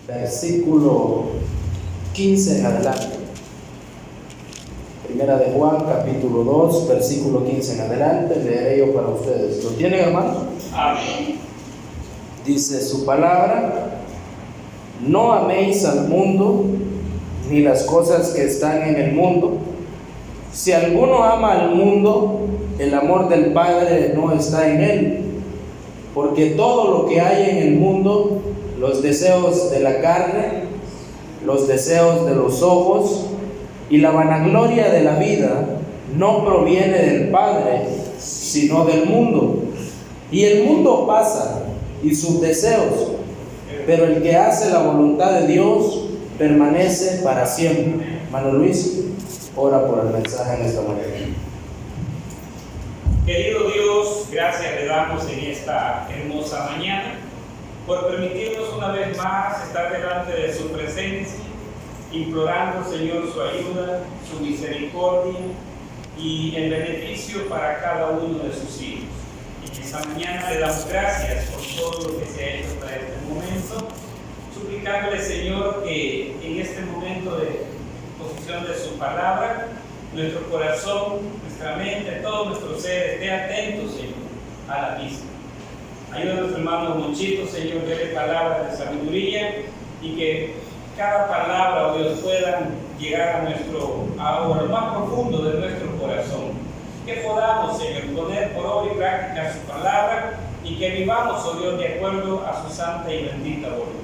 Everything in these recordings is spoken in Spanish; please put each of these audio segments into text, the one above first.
versículo 15 en adelante. Primera de Juan, capítulo 2, versículo 15 en adelante, leeré yo para ustedes. ¿Lo tienen, hermano? Amén. Dice su palabra: no améis al mundo, ni las cosas que están en el mundo. Si alguno ama al mundo, el amor del Padre no está en él. Porque todo lo que hay en el mundo, los deseos de la carne, los deseos de los ojos y la vanagloria de la vida, no proviene del Padre, sino del mundo. Y el mundo pasa y sus deseos, pero el que hace la voluntad de Dios permanece para siempre. Hermano Luis, ora por el mensaje en esta mañana. Querido Dios, gracias le damos en esta hermosa mañana por permitirnos una vez más estar delante de su presencia, implorando, Señor, su ayuda, su misericordia y el beneficio para cada uno de sus hijos. En esta mañana le damos gracias por todo lo que se ha hecho hasta este momento, suplicándole, Señor, que en este momento de exposición de su palabra, nuestro corazón, nuestra mente, todo nuestro ser esté atento, Señor, a la misma. Ayuda a nuestro hermano Monchito, Señor, dele palabras de sabiduría y que cada palabra, oh Dios, pueda llegar a lo más profundo de nuestro corazón. Que podamos, Señor, poner por obra y práctica su palabra y que vivamos, oh Dios, de acuerdo a su santa y bendita voluntad.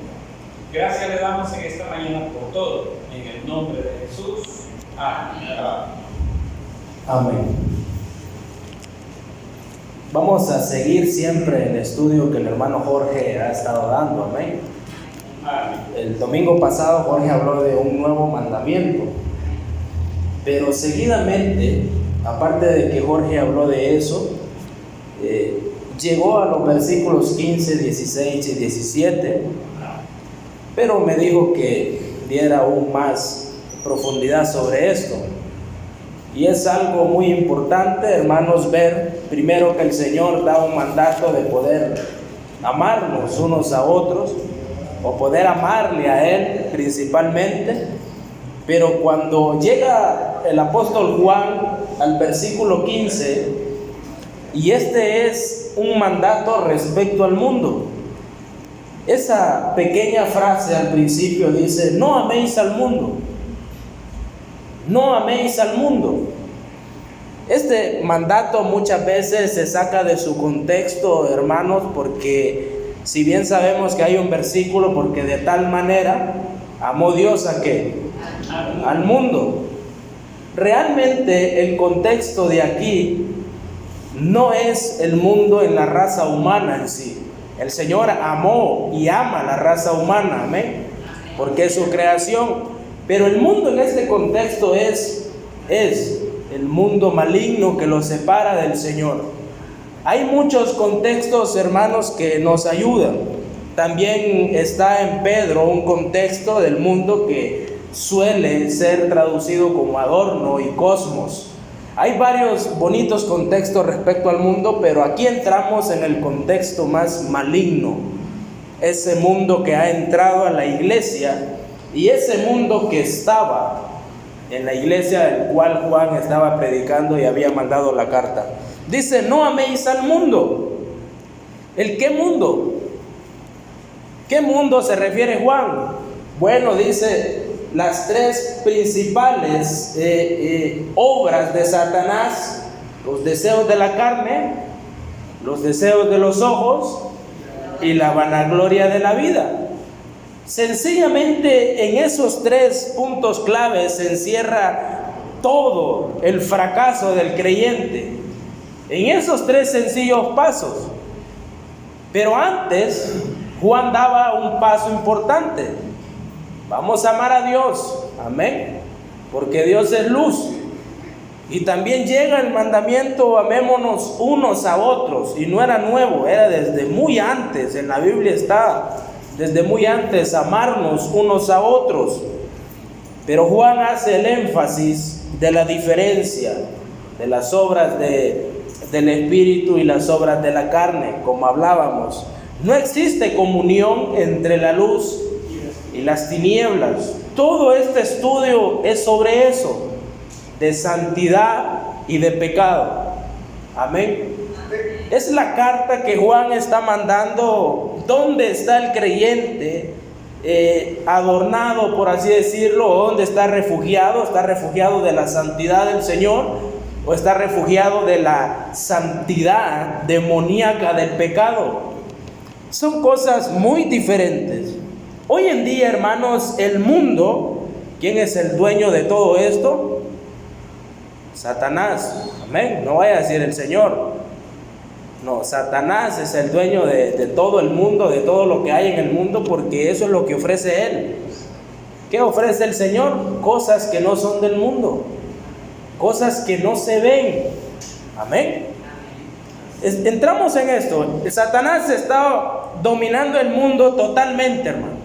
Gracias le damos en esta mañana por todo, en el nombre de Jesús. Amén. Amén. Vamos a seguir siempre el estudio que el hermano Jorge ha estado dando. Amén. Amén. El domingo pasado Jorge habló de un nuevo mandamiento, pero seguidamente, aparte de que Jorge habló de eso, llegó a los versículos 15, 16 y 17, pero me dijo que diera aún más profundidad sobre esto. Y es algo muy importante, hermanos, ver primero que el Señor da un mandato de poder amarnos unos a otros, o poder amarle a Él principalmente. Pero cuando llega el apóstol Juan al versículo 15, y este es un mandato respecto al mundo. Esa pequeña frase al principio dice: no améis al mundo. No améis al mundo. Este mandato muchas veces se saca de su contexto, hermanos, porque si bien sabemos que hay un versículo, porque de tal manera amó Dios ¿a qué? Al mundo. Realmente el contexto de aquí no es el mundo en la raza humana en sí. El Señor amó y ama la raza humana, amén, porque es su creación. Pero el mundo en este contexto es el mundo maligno que lo separa del Señor. Hay muchos contextos, hermanos, que nos ayudan. También está en Pedro un contexto del mundo que suele ser traducido como adorno y cosmos. Hay varios bonitos contextos respecto al mundo, pero aquí entramos en el contexto más maligno. Ese mundo que ha entrado a la iglesia y ese mundo que estaba en la iglesia del cual Juan estaba predicando y había mandado la carta. Dice: no améis al mundo. ¿El qué mundo? ¿Qué mundo se refiere Juan? Bueno, dice las tres principales obras de Satanás: los deseos de la carne, los deseos de los ojos y la vanagloria de la vida. Sencillamente en esos tres puntos claves se encierra todo el fracaso del creyente, en esos tres sencillos pasos. Pero antes Juan daba un paso importante: vamos a amar a Dios, amén, porque Dios es luz. Y también llega el mandamiento: amémonos unos a otros. Y no era nuevo, era desde muy antes. En la Biblia está desde muy antes amarnos unos a otros. Pero Juan hace el énfasis de la diferencia de las obras del Espíritu y las obras de la carne, como hablábamos. No existe comunión entre la luz y las tinieblas. Todo este estudio es sobre eso, de santidad y de pecado. Amén. Es la carta que Juan está mandando. ¿Dónde está el creyente adornado, por así decirlo? ¿Dónde está refugiado? ¿Está refugiado de la santidad del Señor o está refugiado de la santidad demoníaca del pecado? Son cosas muy diferentes. Hoy en día, hermanos, el mundo, ¿quién es el dueño de todo esto? Satanás. Amén. No vaya a decir el Señor. No, Satanás es el dueño de todo el mundo, de todo lo que hay en el mundo, porque eso es lo que ofrece él. ¿Qué ofrece el Señor? Cosas que no son del mundo, cosas que no se ven. Amén. Entramos en esto. Satanás está dominando el mundo totalmente, hermano.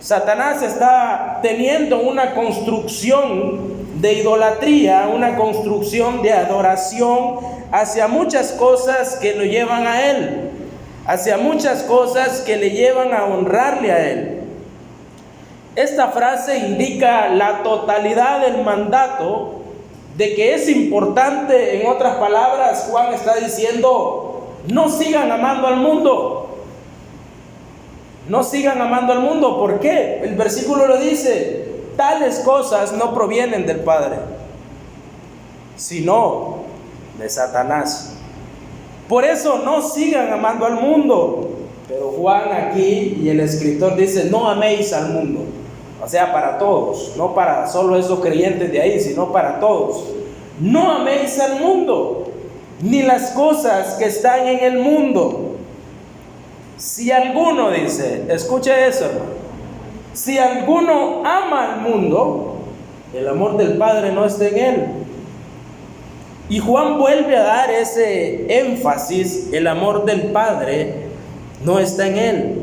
Satanás está teniendo una construcción de idolatría, una construcción de adoración hacia muchas cosas que lo llevan a él, hacia muchas cosas que le llevan a honrarle a él. Esta frase indica la totalidad del mandato de que es importante. En otras palabras, Juan está diciendo: no sigan amando al mundo. No sigan amando al mundo. ¿Por qué? El versículo lo dice: tales cosas no provienen del Padre, sino de Satanás. Por eso no sigan amando al mundo. Pero Juan aquí y el escritor dice: no améis al mundo. O sea, para todos, no para solo esos creyentes de ahí, sino para todos. No améis al mundo, ni las cosas que están en el mundo. Si alguno, dice, escuche eso, hermano, si alguno ama al mundo, el amor del Padre no está en él. Y Juan vuelve a dar ese énfasis: el amor del Padre no está en él.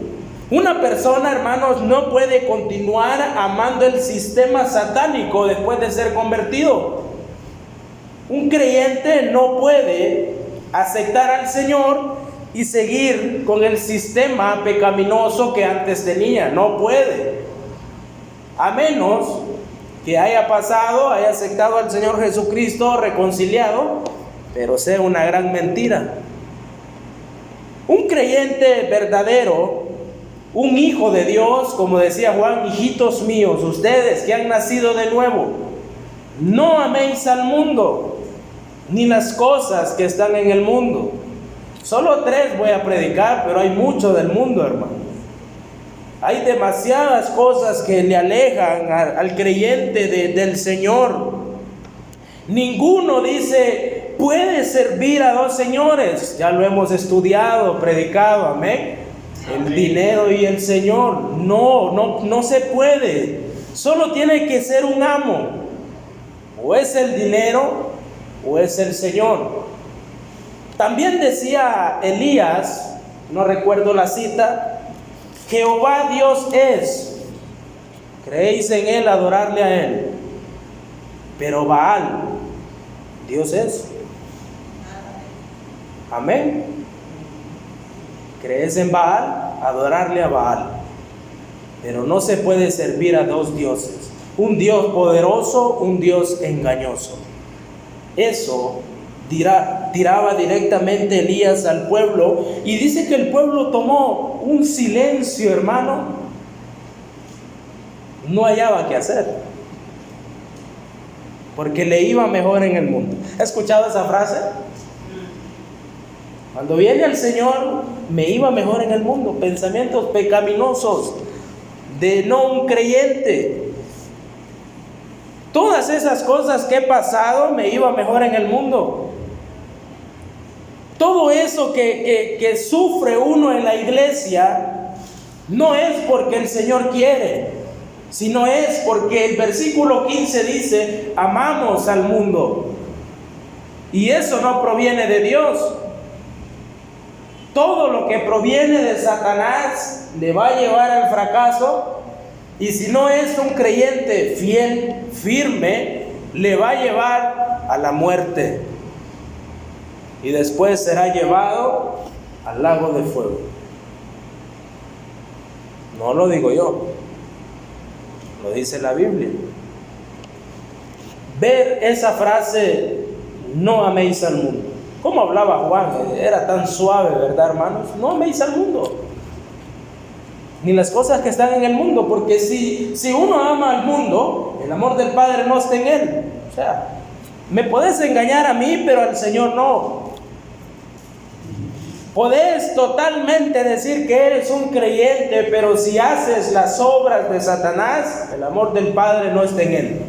Una persona, hermanos, no puede continuar amando el sistema satánico después de ser convertido. Un creyente no puede aceptar al Señor y seguir con el sistema pecaminoso que antes tenía. No puede, a menos que haya pasado, haya aceptado al Señor Jesucristo, reconciliado, pero sea una gran mentira. Un creyente verdadero, un hijo de Dios, como decía Juan: hijitos míos, ustedes que han nacido de nuevo, no améis al mundo, ni las cosas que están en el mundo. Solo 3 voy a predicar, pero hay mucho del mundo, hermano. Hay demasiadas cosas que le alejan al creyente del Señor. Ninguno, dice, puede servir a 2 señores. Ya lo hemos estudiado, predicado, amén. El dinero y el Señor. No se puede. Solo tiene que ser un amo. O es el dinero o es el Señor. También decía Elías, no recuerdo la cita: Jehová Dios es, creéis en él, adorarle a él. Pero Baal, Dios es. Amén. Crees en Baal, adorarle a Baal. Pero no se puede servir a 2 dioses: un Dios poderoso, un Dios engañoso. Eso tiraba directamente Elías al pueblo, y dice que el pueblo tomó un silencio, hermano. No hallaba qué hacer, porque le iba mejor en el mundo. ¿Ha escuchado esa frase? Cuando viene el Señor, me iba mejor en el mundo. Pensamientos pecaminosos de no un creyente. Todas esas cosas que he pasado, me iba mejor en el mundo. Todo eso que sufre uno en la iglesia, no es porque el Señor quiere, sino es porque el versículo 15 dice: amamos al mundo. Y eso no proviene de Dios. Todo lo que proviene de Satanás le va a llevar al fracaso. Y si no es un creyente fiel, firme, le va a llevar a la muerte. Y después será llevado al lago de fuego. No lo digo yo, lo dice la Biblia. Ver esa frase, no améis al mundo. ¿Cómo hablaba Juan? Era tan suave, ¿verdad, hermanos? No améis al mundo, ni las cosas que están en el mundo, porque si uno ama al mundo, el amor del Padre no está en él. O sea, me podés engañar a mí, pero al Señor no. Podés totalmente decir que eres un creyente, pero si haces las obras de Satanás, el amor del Padre no está en él.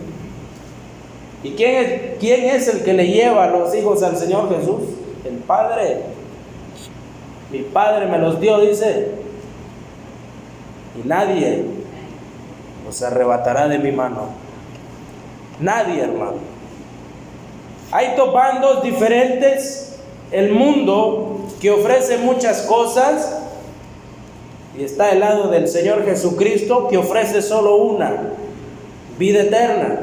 ¿Y quién es el que le lleva a los hijos al Señor Jesús? El Padre. Mi Padre me los dio, dice, y nadie los arrebatará de mi mano. Nadie, hermano. Hay dos bandos diferentes. El mundo, que ofrece muchas cosas, y está el lado del Señor Jesucristo, que ofrece solo una: vida eterna.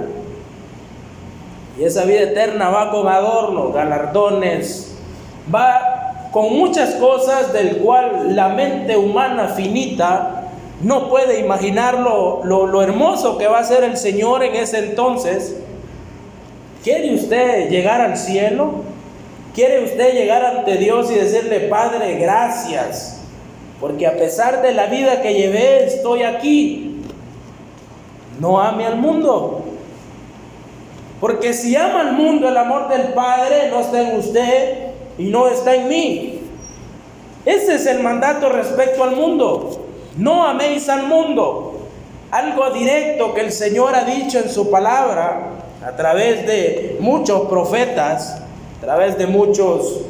Y esa vida eterna va con adornos, galardones, va con muchas cosas del cual la mente humana finita no puede imaginar lo hermoso que va a ser el Señor en ese entonces. ¿Quiere usted llegar al cielo? ¿Quiere usted llegar ante Dios y decirle: Padre, gracias, porque a pesar de la vida que llevé, estoy aquí? No ame al mundo. Porque si ama al mundo, el amor del Padre no está en usted y no está en mí. Ese es el mandato respecto al mundo. No améis al mundo. Algo directo que el Señor ha dicho en su palabra a través de muchos profetas, a través de muchos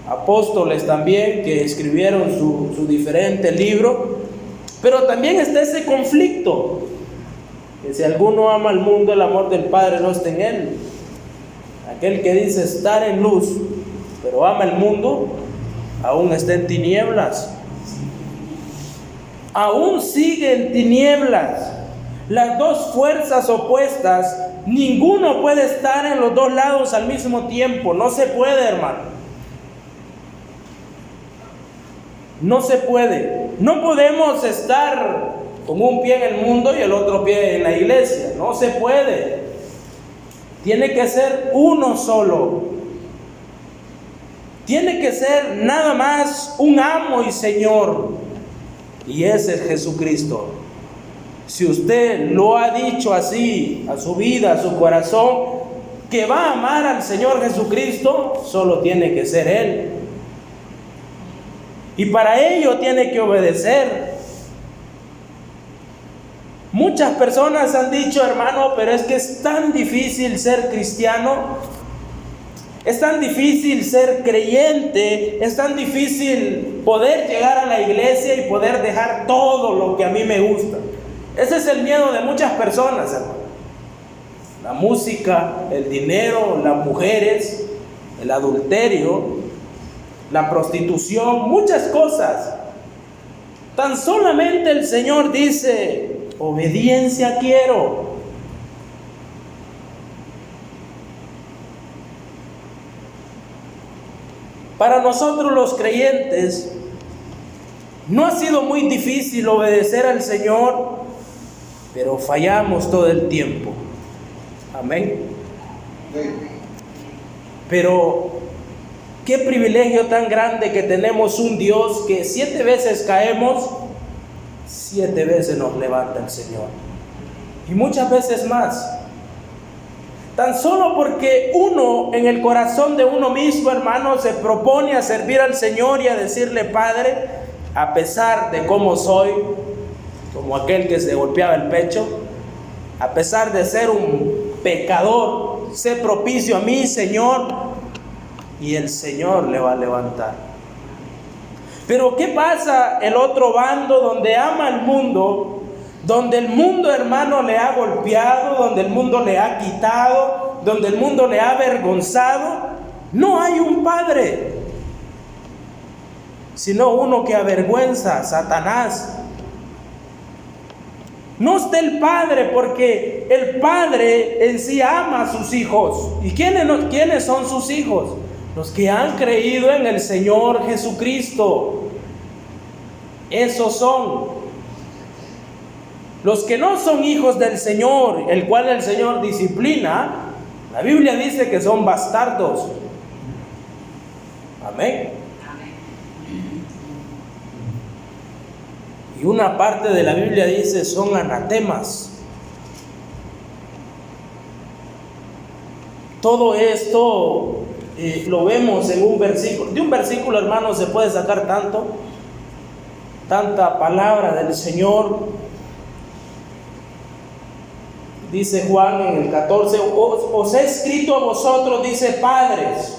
apóstoles también que escribieron su diferente libro. Pero también está ese conflicto, que si alguno ama al mundo, el amor del Padre no está en él. Aquel que dice estar en luz, pero ama el mundo, aún está en tinieblas. Aún sigue en tinieblas. Las dos fuerzas opuestas, ninguno puede estar en los dos lados al mismo tiempo. No se puede, hermano. No se puede. No podemos estar con un pie en el mundo y el otro pie en la iglesia. No se puede. Tiene que ser uno solo. Tiene que ser nada más un amo y Señor, y ese es Jesucristo. Si usted lo ha dicho así a su vida, a su corazón, que va a amar al Señor Jesucristo, solo tiene que ser Él. Y para ello tiene que obedecer. Muchas personas han dicho: hermano, pero es que es tan difícil ser cristiano, es tan difícil ser creyente, es tan difícil poder llegar a la iglesia y poder dejar todo lo que a mí me gusta. Ese es el miedo de muchas personas, hermano. La música, el dinero, las mujeres, el adulterio, la prostitución, muchas cosas. Tan solamente el Señor dice: obediencia quiero. Para nosotros los creyentes no ha sido muy difícil obedecer al Señor, pero fallamos todo el tiempo. Amén. Pero qué privilegio tan grande que tenemos un Dios que 7 veces caemos, 7 veces nos levanta el Señor, y muchas veces más. Tan solo porque uno en el corazón de uno mismo, hermano, se propone a servir al Señor y a decirle: Padre, a pesar de cómo soy, como aquel que se golpeaba el pecho, a pesar de ser un pecador, sé propicio a mí, Señor, y el Señor le va a levantar. Pero ¿qué pasa el otro bando, donde ama el mundo? Donde el mundo, hermano, le ha golpeado, donde el mundo le ha quitado, donde el mundo le ha avergonzado. No hay un padre, sino uno que avergüenza, Satanás. No está el Padre, porque el Padre en sí ama a sus hijos. ¿Y quiénes son sus hijos? Los que han creído en el Señor Jesucristo. Esos son Los que no son hijos del Señor, el cual el Señor disciplina, la Biblia dice que son bastardos. Amén. Y una parte de la Biblia dice son anatemas. Todo esto lo vemos en un versículo. De un versículo, hermanos, se puede sacar tanta palabra del Señor. Dice Juan en el 14, os he escrito a vosotros, dice, padres,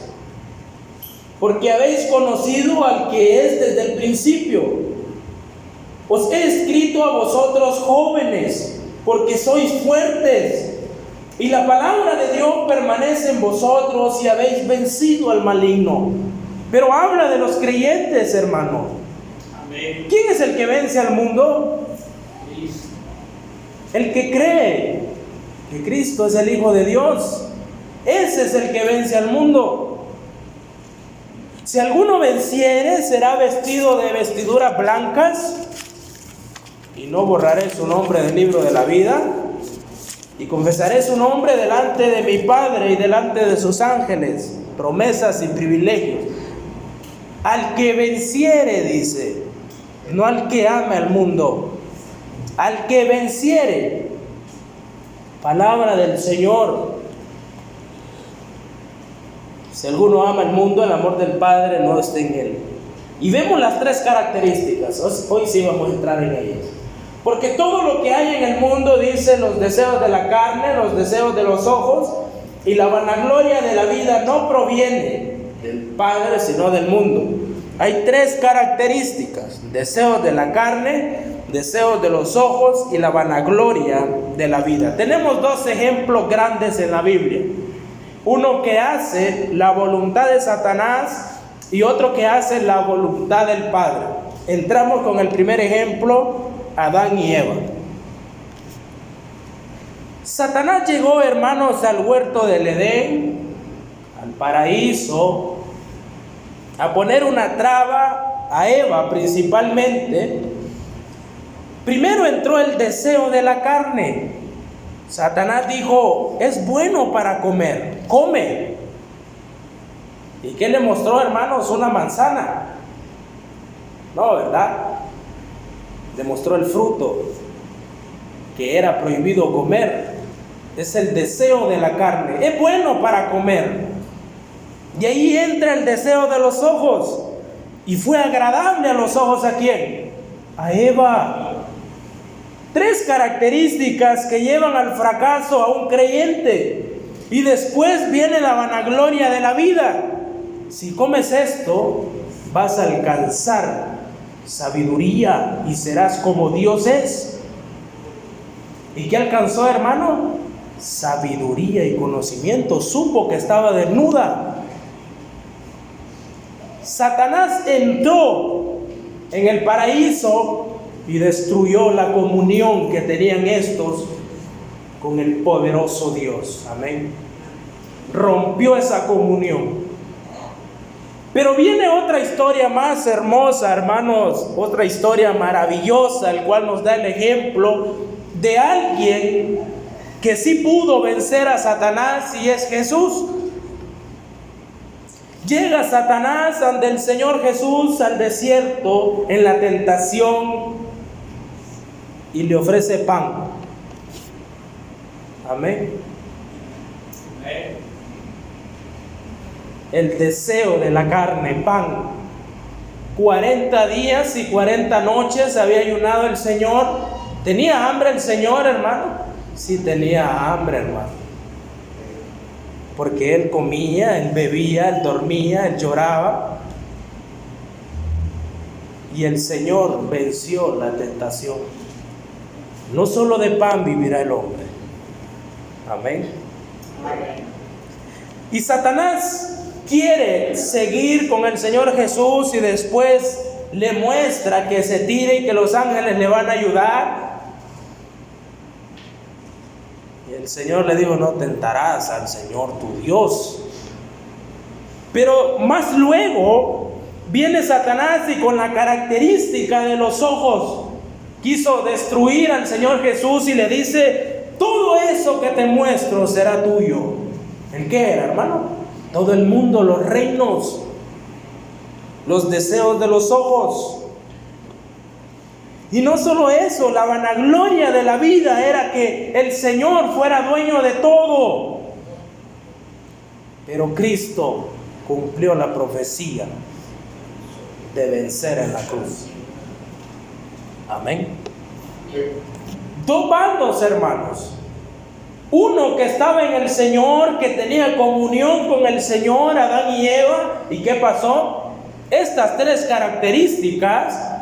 porque habéis conocido al que es desde el principio. Os he escrito a vosotros, jóvenes, porque sois fuertes, y la palabra de Dios permanece en vosotros y habéis vencido al maligno. Pero habla de los creyentes, hermano. Amén. ¿Quién es el que vence al mundo? El que cree que Cristo es el Hijo de Dios. Ese es el que vence al mundo. Si alguno venciere, será vestido de vestiduras blancas, y no borraré su nombre del libro de la vida, y confesaré su nombre delante de mi Padre y delante de sus ángeles. Promesas y privilegios. Al que venciere, dice, no al que ame al mundo, al que venciere. Palabra del Señor. Si alguno ama el mundo, el amor del Padre no está en él. Y vemos las tres características. Hoy sí vamos a entrar en ellas. Porque todo lo que hay en el mundo, dice, los deseos de la carne, los deseos de los ojos y la vanagloria de la vida no proviene del Padre, sino del mundo. Hay tres características: deseos de la carne, deseos de los ojos y la vanagloria de la vida. Tenemos dos ejemplos grandes en la Biblia. Uno que hace la voluntad de Satanás y otro que hace la voluntad del Padre. Entramos con el primer ejemplo, Adán y Eva. Satanás llegó, hermanos, al huerto del Edén, al paraíso, a poner una traba a Eva principalmente. Primero entró el deseo de la carne. Satanás dijo, es bueno para comer, come. ¿Y qué le mostró, hermanos? Una manzana. No, ¿verdad? Le mostró el fruto que era prohibido comer. Es el deseo de la carne. Es bueno para comer. Y ahí entra el deseo de los ojos. Y fue agradable a los ojos, ¿a quién? A Eva. Tres características que llevan al fracaso a un creyente. Y después viene la vanagloria de la vida. Si comes esto, vas a alcanzar sabiduría y serás como Dios es. ¿Y qué alcanzó, hermano? Sabiduría y conocimiento. Supo que estaba desnuda. Satanás entró en el paraíso y destruyó la comunión que tenían estos con el poderoso Dios. Amén. Rompió esa comunión. Pero viene otra historia más hermosa, hermanos, otra historia maravillosa, el cual nos da el ejemplo de alguien que sí pudo vencer a Satanás, y es Jesús. Llega Satanás ante el Señor Jesús al desierto en la tentación y le ofrece pan. Amén. El deseo de la carne, pan. 40 días y 40 noches había ayunado el Señor. ¿Tenía hambre el Señor, hermano? Sí, tenía hambre, hermano. Porque Él comía, Él bebía, Él dormía, Él lloraba. Y el Señor venció la tentación. No solo de pan vivirá el hombre. Amén. Y Satanás quiere seguir con el Señor Jesús y después le muestra que se tire y que los ángeles le van a ayudar. Y el Señor le dijo, no tentarás al Señor tu Dios. Pero más luego viene Satanás y con la característica de los ojos quiso destruir al Señor Jesús y le dice: todo eso que te muestro será tuyo. ¿En qué era, hermano? Todo el mundo, los reinos, los deseos de los ojos. Y no solo eso, la vanagloria de la vida era que el Señor fuera dueño de todo. Pero Cristo cumplió la profecía de vencer en la cruz. Amén. Dos bandos, hermanos. Uno que estaba en el Señor, que tenía comunión con el Señor, Adán y Eva. ¿Y qué pasó? Estas tres características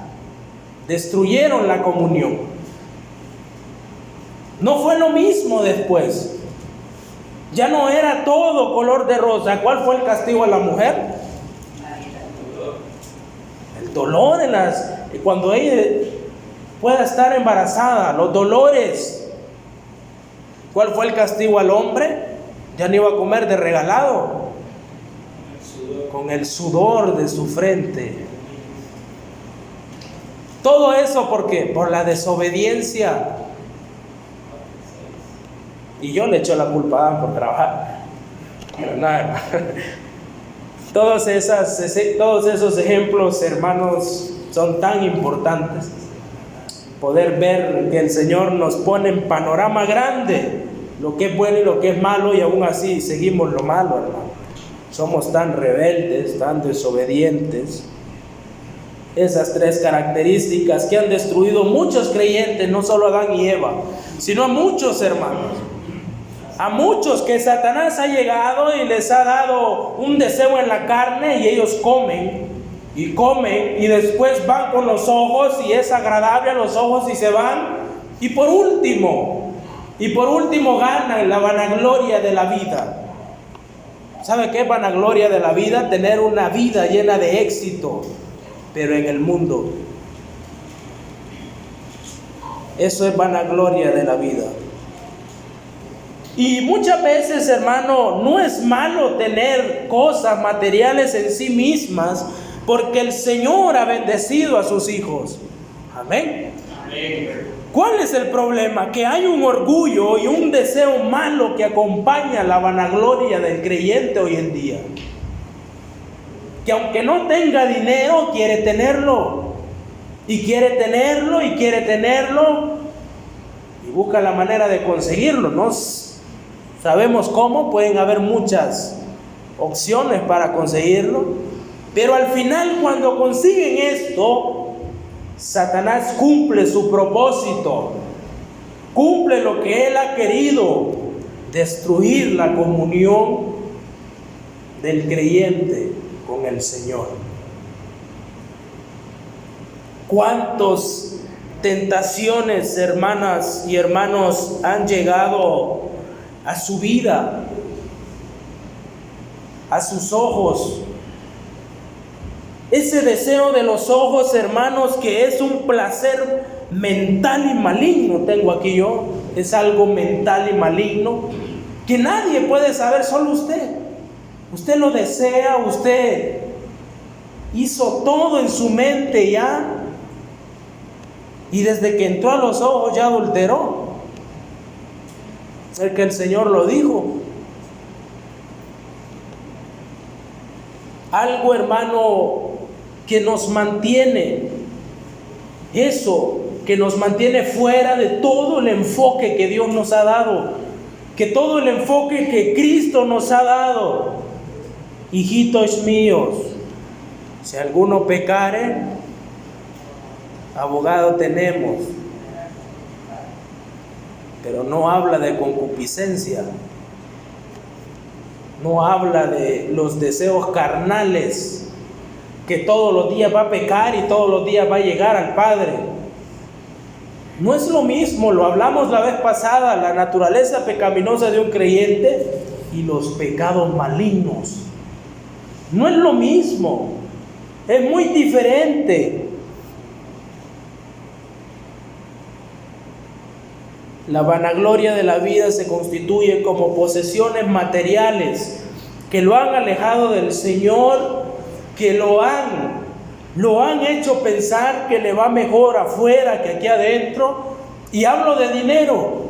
destruyeron la comunión. No fue lo mismo después. Ya no era todo color de rosa. ¿Cuál fue el castigo a la mujer? El dolor cuando ella pueda estar embarazada, los dolores. ¿Cuál fue el castigo al hombre? Ya no iba a comer de regalado, con el sudor de su frente. Todo eso, ¿por qué? Por la desobediencia. Y yo le echo la culpa a Adán por trabajar. Pero nada, todos esos ejemplos, hermanos, son tan importantes. Poder ver que el Señor nos pone en panorama grande lo que es bueno y lo que es malo, y aún así seguimos lo malo, hermano. Somos tan rebeldes, tan desobedientes. Esas tres características que han destruido muchos creyentes, no solo a Adán y Eva, sino a muchos hermanos. A muchos que Satanás ha llegado y les ha dado un deseo en la carne, y ellos comen y después van con los ojos y es agradable a los ojos y se van. Y por último ganan la vanagloria de la vida. ¿Sabe qué es vanagloria de la vida? Tener una vida llena de éxito, pero en el mundo. Eso es vanagloria de la vida. Y muchas veces, hermano, no es malo tener cosas materiales en sí mismas, porque el Señor ha bendecido a sus hijos. Amén. Amén. ¿Cuál es el problema? Que hay un orgullo y un deseo malo que acompaña la vanagloria del creyente hoy en día. Que aunque no tenga dinero, quiere tenerlo. Y quiere tenerlo, y quiere tenerlo. Y busca la manera de conseguirlo. No sabemos cómo, pueden haber muchas opciones para conseguirlo. Pero al final, cuando consiguen esto, Satanás cumple su propósito, cumple lo que él ha querido: destruir la comunión del creyente con el Señor. ¿Cuántas tentaciones, hermanas y hermanos, han llegado a su vida, a sus ojos? Ese deseo de los ojos, hermanos, que es un placer mental y maligno, tengo aquí yo, es algo mental y maligno, que nadie puede saber, solo usted. Usted lo desea, usted hizo todo en su mente ya, y desde que entró a los ojos ya adulteró. Es que el Señor lo dijo. Algo, hermano, que nos mantiene, eso, que nos mantiene fuera de todo el enfoque que Dios nos ha dado, que todo el enfoque que Cristo nos ha dado. Hijitos míos, si alguno pecare, abogado tenemos. Pero no habla de concupiscencia, no habla de los deseos carnales, que todos los días va a pecar y todos los días va a llegar al Padre. No es lo mismo, lo hablamos la vez pasada, la naturaleza pecaminosa de un creyente y los pecados malignos. No es lo mismo, es muy diferente. La vanagloria de la vida se constituye como posesiones materiales que lo han alejado del Señor, que lo han Lo han hecho pensar que le va mejor afuera que aquí adentro. Y hablo de dinero.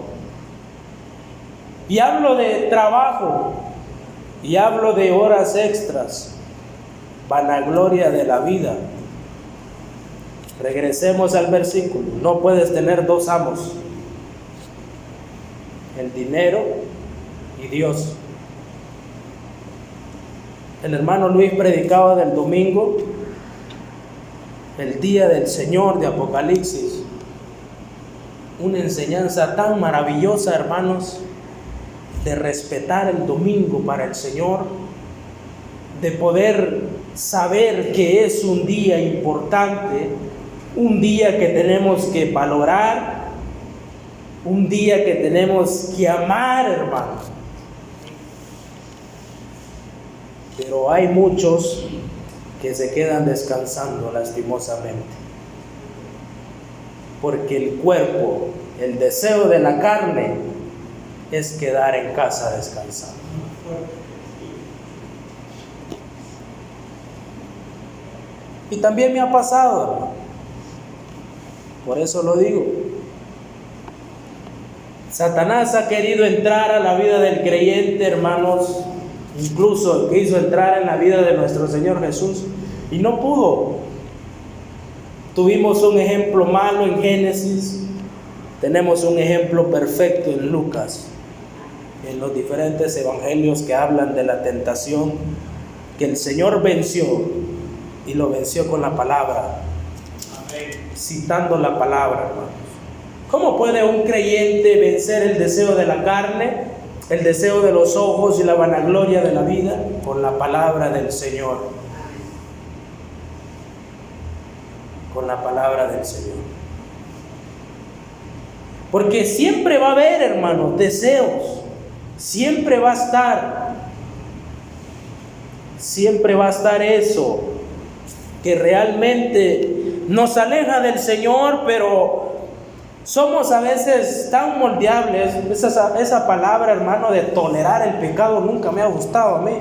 Y hablo de trabajo. Y hablo de horas extras. Vanagloria de la vida. Regresemos al versículo. No puedes tener dos amos: el dinero y Dios. El hermano Luis predicaba del domingo, el día del Señor de Apocalipsis. Una enseñanza tan maravillosa, hermanos, de respetar el domingo para el Señor, de poder saber que es un día importante, un día que tenemos que valorar, un día que tenemos que amar, hermanos. Pero hay muchos que se quedan descansando lastimosamente, porque el cuerpo, el deseo de la carne es quedar en casa descansando. Y también me ha pasado, hermano. Por eso lo digo. Satanás ha querido entrar a la vida del creyente, hermanos. Incluso quiso entrar en la vida de nuestro Señor Jesús y no pudo. Tuvimos un ejemplo malo en Génesis, tenemos un ejemplo perfecto en Lucas, en los diferentes evangelios que hablan de la tentación que el Señor venció, y lo venció con la palabra. Amén. Citando la palabra, hermanos. ¿Cómo puede un creyente vencer el deseo de la carne, el deseo de los ojos y la vanagloria de la vida? Con la palabra del Señor. Con la palabra del Señor. Porque siempre va a haber, hermanos, deseos. Siempre va a estar. Siempre va a estar eso que realmente nos aleja del Señor, pero somos a veces tan moldeables. Esa palabra, hermano, de tolerar el pecado nunca me ha gustado a mí.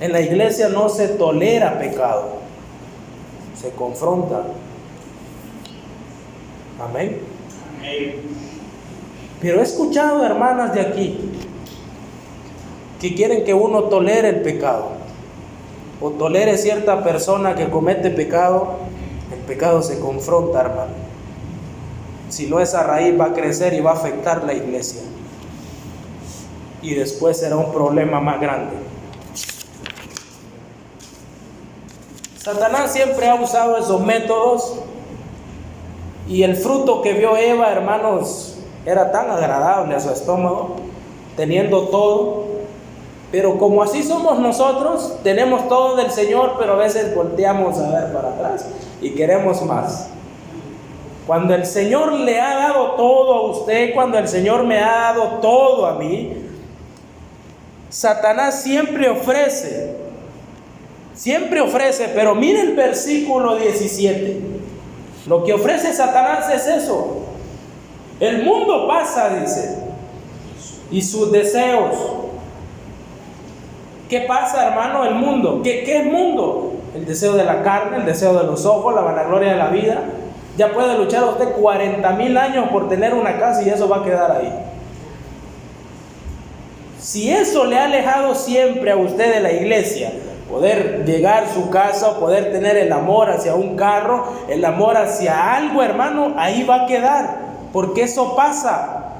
En la iglesia no se tolera pecado, se confronta. Amén. Pero he escuchado hermanas de aquí que quieren que uno tolere el pecado, o tolere cierta persona que comete pecado. El pecado se confronta, hermano. Si no, esa raíz va a crecer y va a afectar la iglesia, y después será un problema más grande. Satanás siempre ha usado esos métodos, y el fruto que vio Eva, hermanos, era tan agradable a su estómago, teniendo todo. Pero como así somos nosotros, tenemos todo del Señor, pero a veces volteamos a ver para atrás y queremos más. Cuando el Señor le ha dado todo a usted, cuando el Señor me ha dado todo a mí, Satanás siempre ofrece, pero mire el versículo 17. Lo que ofrece Satanás es eso. El mundo pasa, dice, y sus deseos. ¿Qué pasa, hermano? El mundo. ¿Qué es mundo? El deseo de la carne, el deseo de los ojos, la vanagloria de la vida. Ya puede luchar usted 40,000 años por tener una casa y eso va a quedar ahí. Si eso le ha alejado siempre a usted de la iglesia, poder llegar a su casa o poder tener el amor hacia un carro, el amor hacia algo, hermano, ahí va a quedar, porque eso pasa.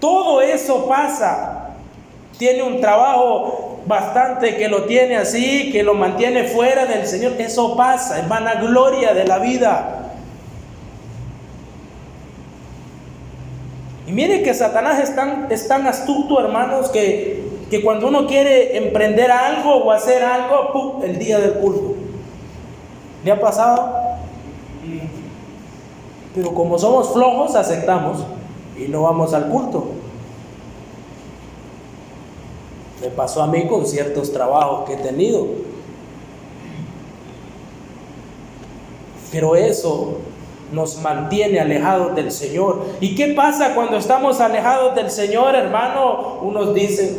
Todo eso pasa. Tiene un trabajo bastante que lo tiene así, que lo mantiene fuera del Señor. Eso pasa, es vanagloria de la vida. Y mire que Satanás es tan astuto, hermanos, que cuando uno quiere emprender algo o hacer algo, ¡pum!, el día del culto. ¿Le ha pasado? Pero como somos flojos, aceptamos y no vamos al culto. Me pasó a mí con ciertos trabajos que he tenido. Pero eso nos mantiene alejados del Señor. ¿Y qué pasa cuando estamos alejados del Señor, hermano? Unos dicen,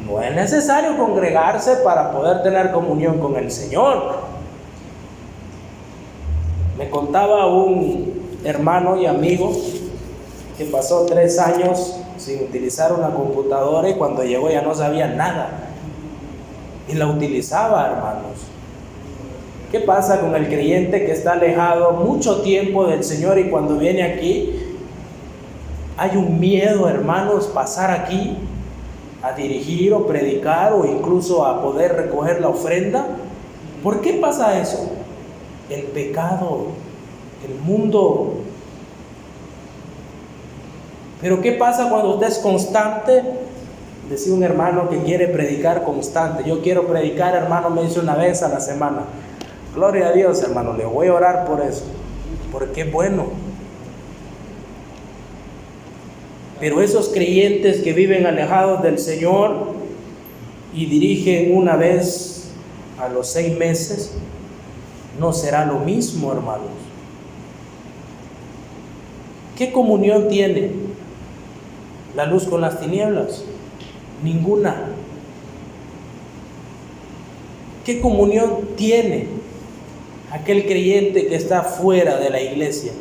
no es necesario congregarse para poder tener comunión con el Señor. Me contaba un hermano y amigo que pasó 3 años sin utilizar una computadora y cuando llegó ya no sabía nada. Y la utilizaba, hermanos. ¿Qué pasa con el creyente que está alejado mucho tiempo del Señor y cuando viene aquí hay un miedo, hermanos, pasar aquí a dirigir o predicar o incluso a poder recoger la ofrenda? ¿Por qué pasa eso? El pecado, el mundo. Pero ¿qué pasa cuando usted es constante? Decía un hermano que quiere predicar constante. Yo quiero predicar, hermano, me dice una vez a la semana. Gloria a Dios, hermano, le voy a orar por eso, porque es bueno. Pero esos creyentes que viven alejados del Señor y dirigen una vez a los 6 meses, no será lo mismo, hermanos. ¿Qué comunión tiene la luz con las tinieblas? Ninguna. ¿Qué comunión tiene aquel creyente que está fuera de la iglesia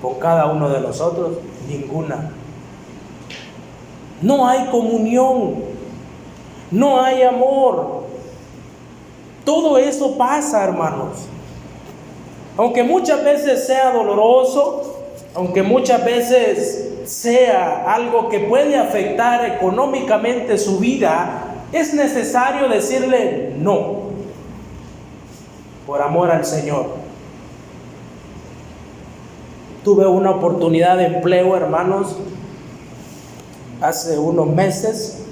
con cada uno de nosotros? Ninguna. No hay comunión, no hay amor. Todo eso pasa, hermanos. Aunque muchas veces sea doloroso, aunque muchas veces sea algo que puede afectar económicamente su vida, es necesario decirle no, por amor al Señor. Tuve una oportunidad de empleo, hermanos, hace unos meses,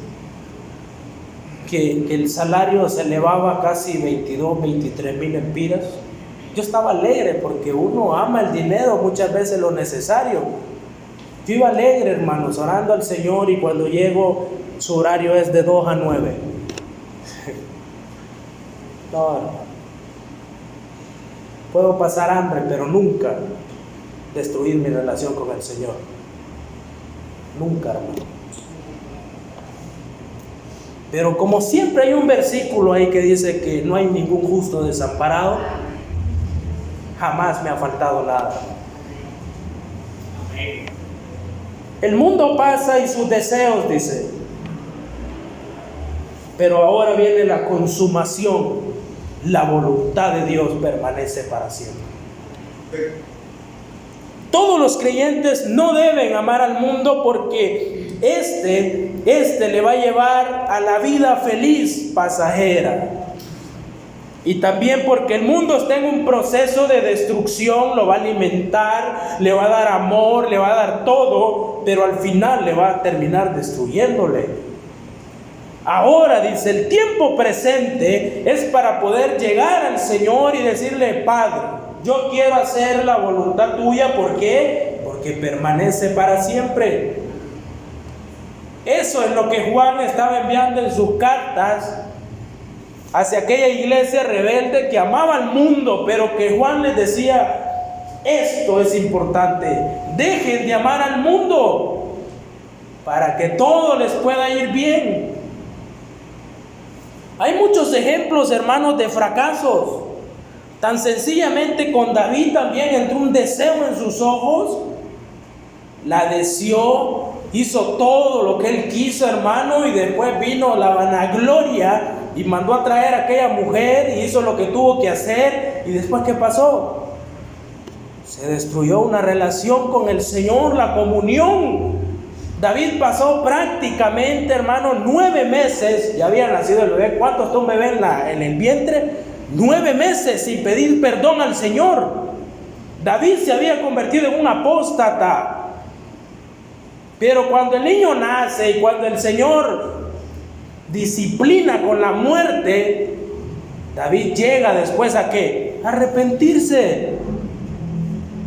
que el salario se elevaba casi 22, 23 mil empiras. Yo estaba alegre porque uno ama el dinero, muchas veces lo necesario. Yo iba alegre, hermanos, orando al Señor, y cuando llego, su horario es de 2 a 9. No, hermano. Puedo pasar hambre, pero nunca destruir mi relación con el Señor. Nunca, hermano. Pero como siempre hay un versículo ahí que dice que no hay ningún justo desamparado, jamás me ha faltado nada. El mundo pasa y sus deseos, dice, pero ahora viene la consumación. La voluntad de Dios permanece para siempre. Todos los creyentes no deben amar al mundo porque este le va a llevar a la vida feliz pasajera. Y también porque el mundo está en un proceso de destrucción, lo va a alimentar, le va a dar amor, le va a dar todo, pero al final le va a terminar destruyéndole. Ahora, dice, el tiempo presente es para poder llegar al Señor y decirle: Padre, yo quiero hacer la voluntad tuya. ¿Por qué? Porque permanece para siempre. Eso es lo que Juan estaba enviando en sus cartas hacia aquella iglesia rebelde que amaba al mundo, pero que Juan les decía: esto es importante, dejen de amar al mundo para que todo les pueda ir bien. Hay muchos ejemplos, hermanos, de fracasos. Tan sencillamente con David también entró un deseo en sus ojos, la deseó, hizo todo lo que él quiso, hermano, y después vino la vanagloria y mandó a traer a aquella mujer y hizo lo que tuvo que hacer. ¿Y después qué pasó? Se destruyó una relación con el Señor, la comunión. David pasó prácticamente, hermano, 9 meses, ya había nacido el bebé. ¿Cuánto está un bebé en el vientre? 9 meses sin pedir perdón al Señor. David se había convertido en un apóstata. Pero cuando el niño nace y cuando el Señor disciplina con la muerte, David llega después ¿a qué? A arrepentirse.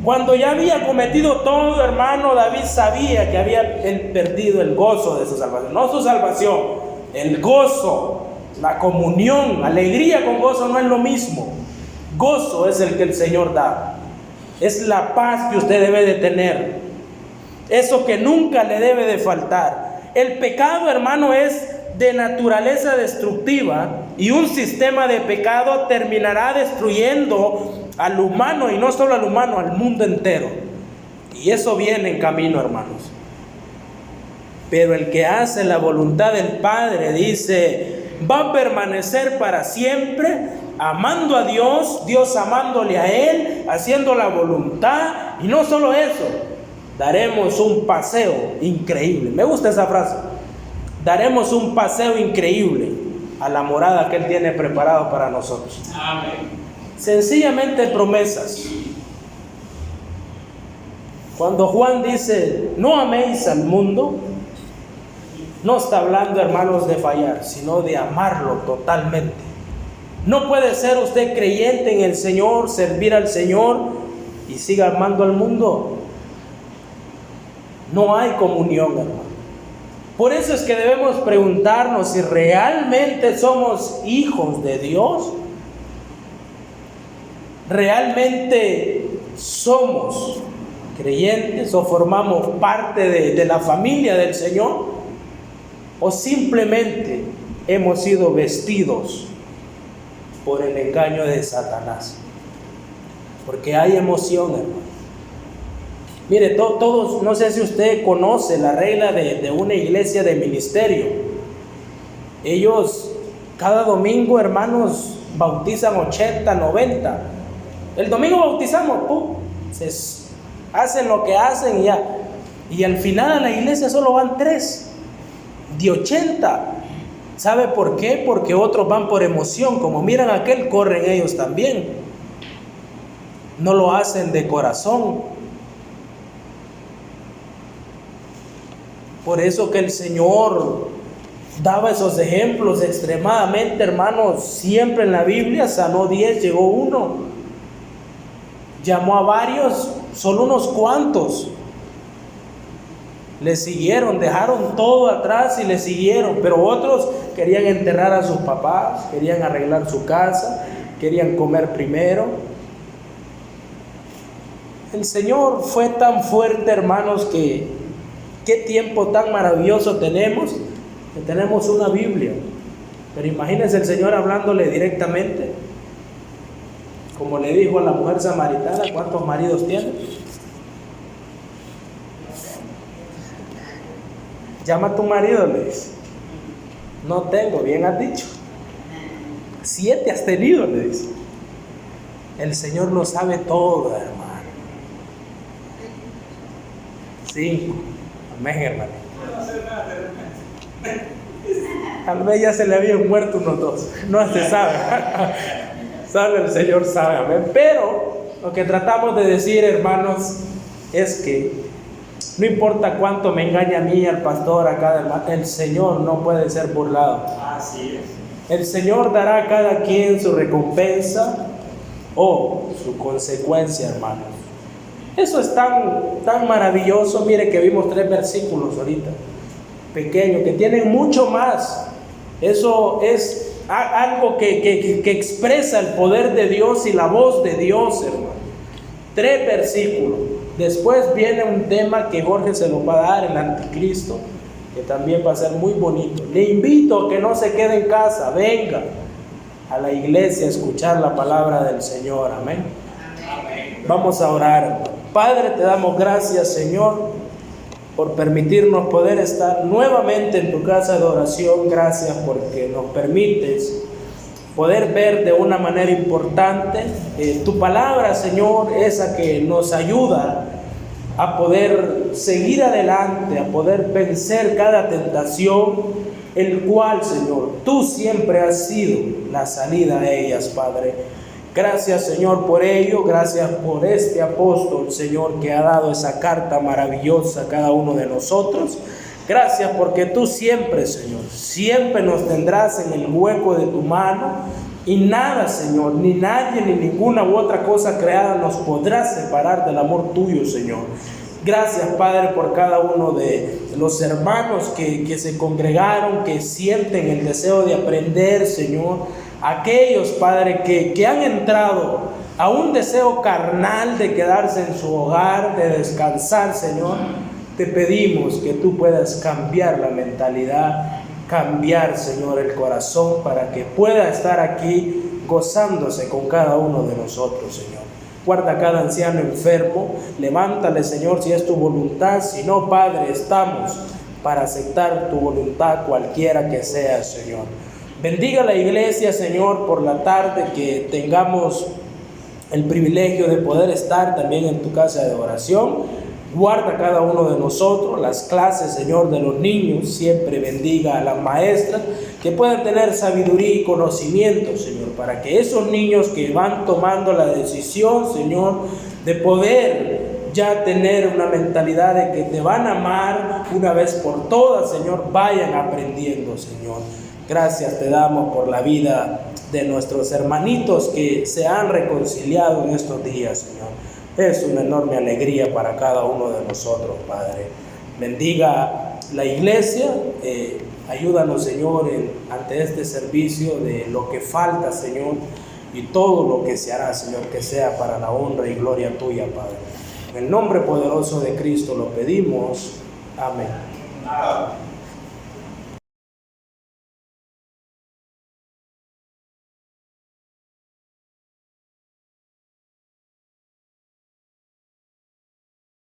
Cuando ya había cometido todo, hermano, David sabía que había perdido el gozo de su salvación. No su salvación, el gozo, la comunión. Alegría con gozo no es lo mismo. Gozo es el que el Señor da. Es la paz que usted debe de tener. Eso que nunca le debe de faltar. El pecado, hermano, es de naturaleza destructiva, y un sistema de pecado terminará destruyendo al humano, y no solo al humano, al mundo entero. Y eso viene en camino, hermanos. Pero el que hace la voluntad del Padre, dice, va a permanecer para siempre, amando a Dios, Dios amándole a Él, haciendo la voluntad. Y no solo eso, daremos un paseo increíble. Me gusta esa frase. Daremos un paseo increíble a la morada que Él tiene preparado para nosotros. Amén. Sencillamente promesas. Cuando Juan dice, no améis al mundo, no está hablando, hermanos, de fallar, sino de amarlo totalmente. No puede ser usted creyente en el Señor, servir al Señor y siga amando al mundo. No hay comunión, hermano. Por eso es que debemos preguntarnos si realmente somos hijos de Dios. ¿Realmente somos creyentes o formamos parte de la familia del Señor? ¿O simplemente hemos sido vestidos por el engaño de Satanás? Porque hay emoción, hermano. Mire, todos, no sé si usted conoce la regla de una iglesia de ministerio. Ellos cada domingo, hermanos, bautizan 80, 90. El domingo bautizamos, hacen lo que hacen y ya. Y al final a la iglesia solo van 3 de 80. ¿Sabe por qué? Porque otros van por emoción. Como miran a aquel, corren ellos también. No lo hacen de corazón. Por eso que el Señor daba esos ejemplos extremadamente, hermanos. Siempre en la Biblia sanó 10, llegó 1. Llamó a varios, solo unos cuantos le siguieron, dejaron todo atrás y le siguieron. Pero otros querían enterrar a sus papás, querían arreglar su casa, querían comer primero. El Señor fue tan fuerte, hermanos, que qué tiempo tan maravilloso tenemos, que tenemos una Biblia. Pero imagínense el Señor hablándole directamente, como le dijo a la mujer samaritana, ¿cuántos maridos tiene? Llama a tu marido, le dice. No tengo, bien has dicho. 7 has tenido, le dice. El Señor lo sabe todo, hermano. 5. Amén, hermano. Tal vez ya se le habían muerto unos 2. No se sabe. Solo el Señor sabe, amén. Pero lo que tratamos de decir, hermanos, es que no importa cuánto me engañe a mí, al pastor, a cada hermano, el Señor no puede ser burlado. Así es. El Señor dará a cada quien su recompensa o su consecuencia, hermanos. Eso es tan maravilloso. Mire que vimos 3 versículos ahorita, pequeños, que tienen mucho más. Eso es algo que expresa el poder de Dios y la voz de Dios, hermano. 3 versículos. Después viene un tema que Jorge se lo va a dar, el anticristo, que también va a ser muy bonito. Le invito a que no se quede en casa, venga a la iglesia a escuchar la palabra del Señor, amén. Amén. Vamos a orar. Padre, te damos gracias, Señor, por permitirnos poder estar nuevamente en tu casa de oración. Gracias porque nos permites poder ver de una manera importante tu palabra, Señor, esa que nos ayuda a poder seguir adelante, a poder vencer cada tentación, el cual, Señor, tú siempre has sido la salida a ellas, Padre. Gracias, Señor, por ello. Gracias por este apóstol, Señor, que ha dado esa carta maravillosa a cada uno de nosotros. Gracias porque tú siempre, Señor, siempre nos tendrás en el hueco de tu mano, y nada, Señor, ni nadie, ni ninguna u otra cosa creada nos podrá separar del amor tuyo, Señor. Gracias, Padre, por cada uno de los hermanos que se congregaron, que sienten el deseo de aprender, Señor. Aquellos, Padre, que han entrado a un deseo carnal de quedarse en su hogar, de descansar, Señor. Te pedimos que tú puedas cambiar la mentalidad, cambiar, Señor, el corazón, para que pueda estar aquí gozándose con cada uno de nosotros, Señor. Guarda a cada anciano enfermo, levántale, Señor, si es tu voluntad. Si no, Padre, estamos para aceptar tu voluntad, cualquiera que sea, Señor. Bendiga la iglesia, Señor, por la tarde, que tengamos el privilegio de poder estar también en tu casa de oración. Guarda a cada uno de nosotros, las clases, Señor, de los niños. Siempre bendiga a las maestras, que puedan tener sabiduría y conocimiento, Señor, para que esos niños que van tomando la decisión, Señor, de poder ya tener una mentalidad de que te van a amar una vez por todas, Señor, vayan aprendiendo, Señor. Gracias te damos por la vida de nuestros hermanitos que se han reconciliado en estos días, Señor. Es una enorme alegría para cada uno de nosotros, Padre. Bendiga la iglesia, ayúdanos, Señor, ante este servicio de lo que falta, Señor, y todo lo que se hará, Señor, que sea para la honra y gloria tuya, Padre. En el nombre poderoso de Cristo lo pedimos. Amén.